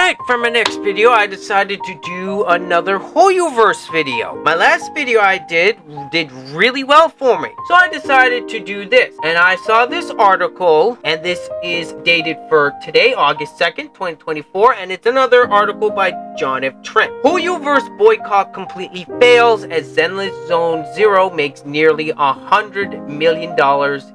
Alright, for my next video, I decided to do another HoYoverse video. My last video I did really well for me. So I decided to do this. And I saw this article, and this is dated for today, August 2nd, 2024. And it's another article by John F. Trent. HoYoverse Boycott Completely Fails as Zenless Zone Zero makes nearly $100 million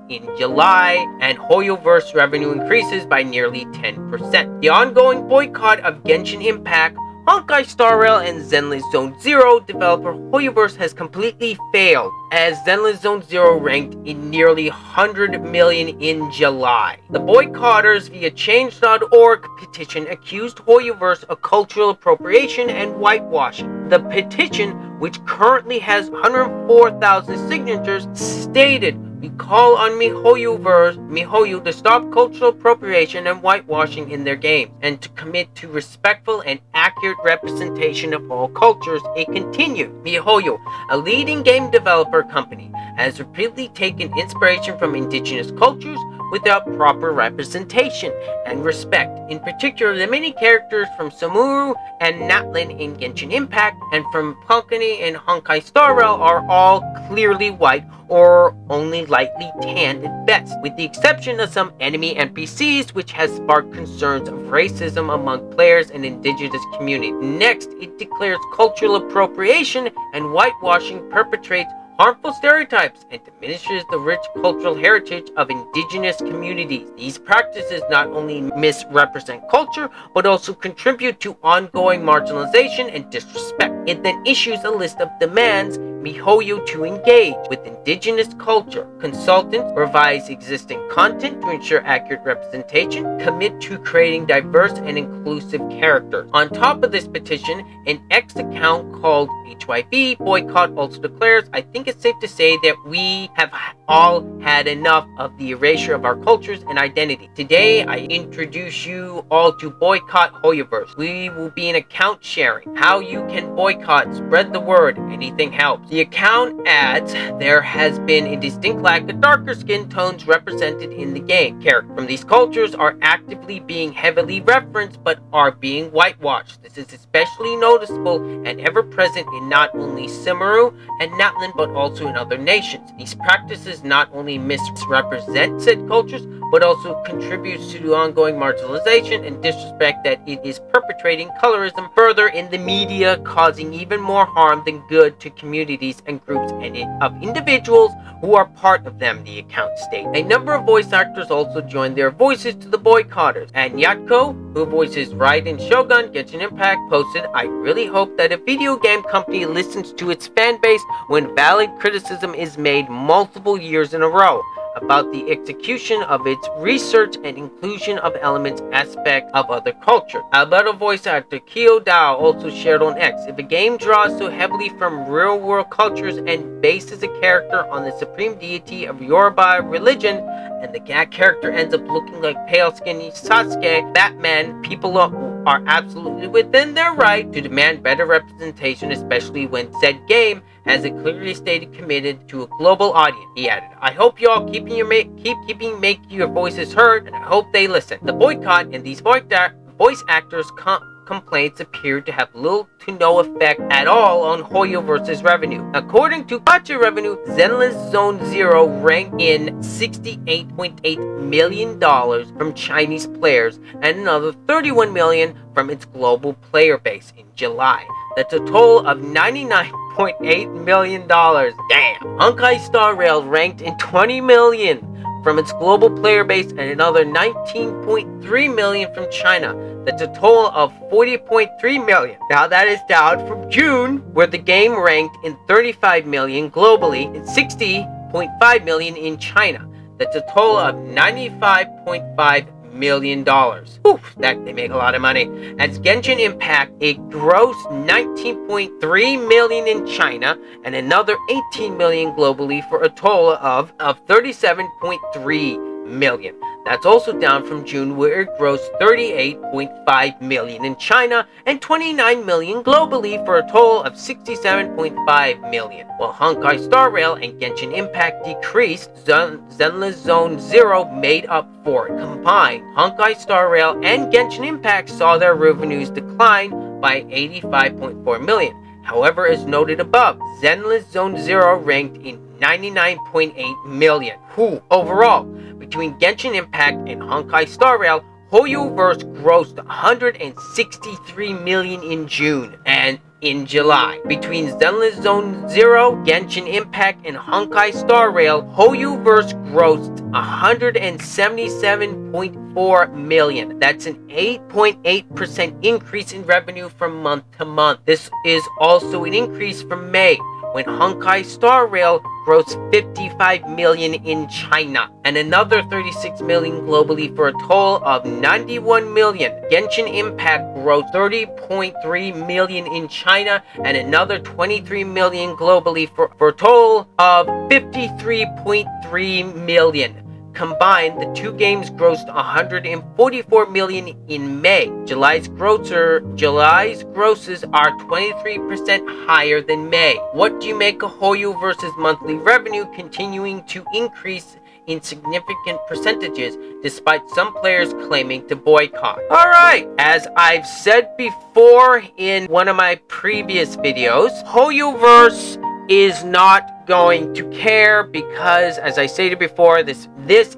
in July. And HoYoverse revenue increases by nearly 10%. The ongoing boycott of Genshin Impact, Honkai Star Rail, and Zenless Zone Zero developer HoYoverse has completely failed, as Zenless Zone Zero ranked in nearly 100 million in July. The boycotters via Change.org petition accused HoYoverse of cultural appropriation and whitewashing. The petition, which currently has 104,000 signatures, stated, "We call on MiHoYo to stop cultural appropriation and whitewashing in their games, and to commit to respectful and accurate representation of all cultures." It continued, MiHoYo, a leading game developer company, has repeatedly taken inspiration from indigenous cultures without proper representation and respect. In particular, the many characters from Samuru and Natlin in Genshin Impact and from Punkani in Honkai Star Rail are all clearly white or only lightly tanned at best, with the exception of some enemy NPCs, which has sparked concerns of racism among players and indigenous community. Next, it declares cultural appropriation and whitewashing perpetrates harmful stereotypes and diminishes the rich cultural heritage of indigenous communities. These practices not only misrepresent culture, but also contribute to ongoing marginalization and disrespect. It then issues a list of demands MiHoYo to engage with indigenous culture, consultants, revise existing content to ensure accurate representation, commit to creating diverse and inclusive characters. On top of this petition, an X account called HYV Boycott also declares, "I think it's safe to say that we have all had enough of the erasure of our cultures and identity. Today, I introduce you all to Boycott HoYoverse. We will be an account sharing. How you can boycott, spread the word, anything helps." The account adds, "There has been a distinct lack of darker skin tones represented in the game. Characters from these cultures are actively being heavily referenced but are being whitewashed. This is especially noticeable and ever present in not only Samuru and Natlin but also in other nations. These practices not only misrepresent said cultures but also contributes to the ongoing marginalization and disrespect that it is perpetrating colorism further in the media, causing even more harm than good to communities and groups of individuals who are part of them," the account states. A number of voice actors also joined their voices to the boycotters, and Yatko, who voices Raiden Shogun Genshin Impact, posted, "I really hope that a video game company listens to its fan base when valid criticism is made multiple years in a row about the execution of its research and inclusion of elements aspect of other culture." Alberto voice actor Kyo Dao also shared on X, "If a game draws so heavily from real-world cultures and bases a character on the supreme deity of Yoruba religion, and the character ends up looking like pale skinny Sasuke, Batman, people are absolutely within their right to demand better representation, especially when said game has a clearly stated committed to a global audience," he added. "I hope y'all keep making your voices heard, and I hope they listen." The boycott and these voice actors' complaints appeared to have little to no effect at all on HoYoverse's revenue. According to Gacha revenue, Zenless Zone Zero ranked in $68.8 million from Chinese players and another 31 million from its global player base in July. That's a total of $99.8 million. Damn! Honkai Star Rail ranked in 20 million from its global player base and another 19.3 million from China. That's a total of 40.3 million. Now that is down from June, where the game ranked in 35 million globally and 60.5 million in China. That's a total of $95.5 million. Oof, that they make a lot of money. As Genshin Impact, it grossed 19.3 million in China and another 18 million globally for a total of 37.3 million. That's also down from June, where it grossed 38.5 million in China and 29 million globally, for a total of 67.5 million. While Honkai Star Rail and Genshin Impact decreased, Zenless Zone Zero made up for it. Combined, Honkai Star Rail and Genshin Impact saw their revenues decline by 85.4 million. However, as noted above, Zenless Zone Zero ranked in 99.8 million. Overall, between Genshin Impact and Honkai Star Rail, HoYoverse grossed 163 million in June and in July. Between Zenless Zone Zero, Genshin Impact, and Honkai Star Rail, HoYoverse grossed 177.4 million. That's an 8.8% increase in revenue from month to month. This is also an increase from May, when Honkai Star Rail grossed 55 million in China and another 36 million globally, for a total of 91 million. Genshin Impact grossed 30.3 million in China and another 23 million globally, for a total of 53.3 million. Combined, the two games grossed 144 million in May. July's grosses are 23% higher than May. What do you make of HoYoverse's monthly revenue continuing to increase in significant percentages, despite some players claiming to boycott? Alright, as I've said before in one of my previous videos, HoYoverse is not going to care, because, as I stated before, this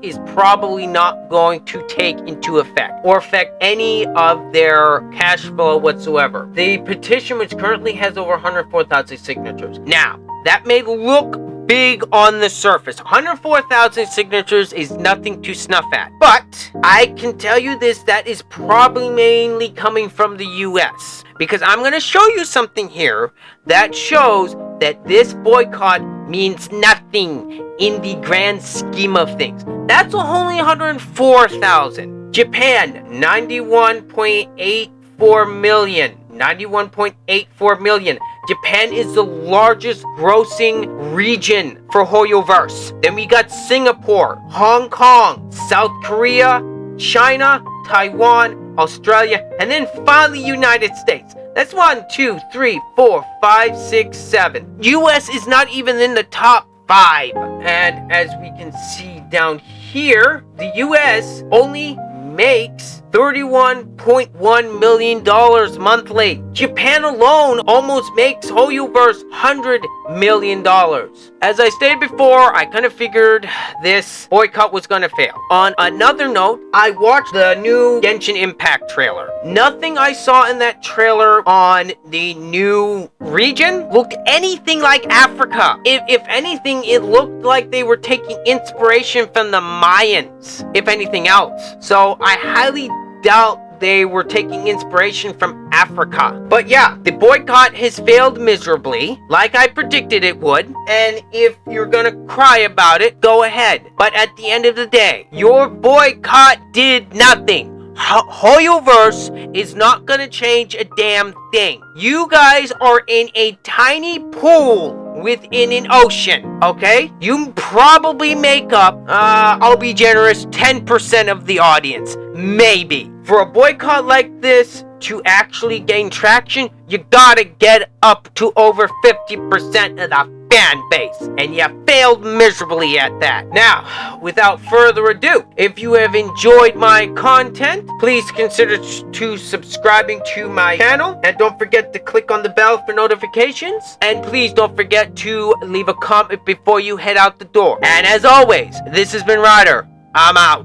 is probably not going to take into effect or affect any of their cash flow whatsoever. The petition, which currently has over 104,000 signatures. Now, that may look big on the surface. 104,000 signatures is nothing to snuff at. But I can tell you this, that is probably mainly coming from the US. Because I'm going to show you something here that shows that this boycott means nothing in the grand scheme of things. That's only 104,000. Japan, 91.84 million. 91.84 million. Japan is the largest grossing region for HoYoverse. Then we got Singapore, Hong Kong, South Korea, China, Taiwan, Australia, and then finally United States. That's 1, 2, 3, 4, 5, 6, 7. US is not even in the top 5. And as we can see down here, the US only makes $31.1 million monthly. Japan alone almost makes HoYoverse $100 million. As I stated before, I kind of figured this boycott was going to fail. On another note, I watched the new Genshin Impact trailer. Nothing I saw in that trailer on the new region looked anything like Africa. If anything, it looked like they were taking inspiration from the Mayans, if anything else. So I highly doubt they were taking inspiration from Africa. But yeah, the boycott has failed miserably, like I predicted it would. And if you're gonna cry about it, go ahead. But at the end of the day, your boycott did nothing. HoYoverse is not gonna change a damn thing. You guys are in a tiny pool within an ocean, okay? You probably make up, I'll be generous, 10% of the audience. Maybe. For a boycott like this to actually gain traction, you gotta get up to over 50% of the fan base, and you failed miserably at that. Now, without further ado, if you have enjoyed my content, please consider subscribing to my channel, and don't forget to click on the bell for notifications, and please don't forget to leave a comment before you head out the door. And as always, this has been Ryder. I'm out.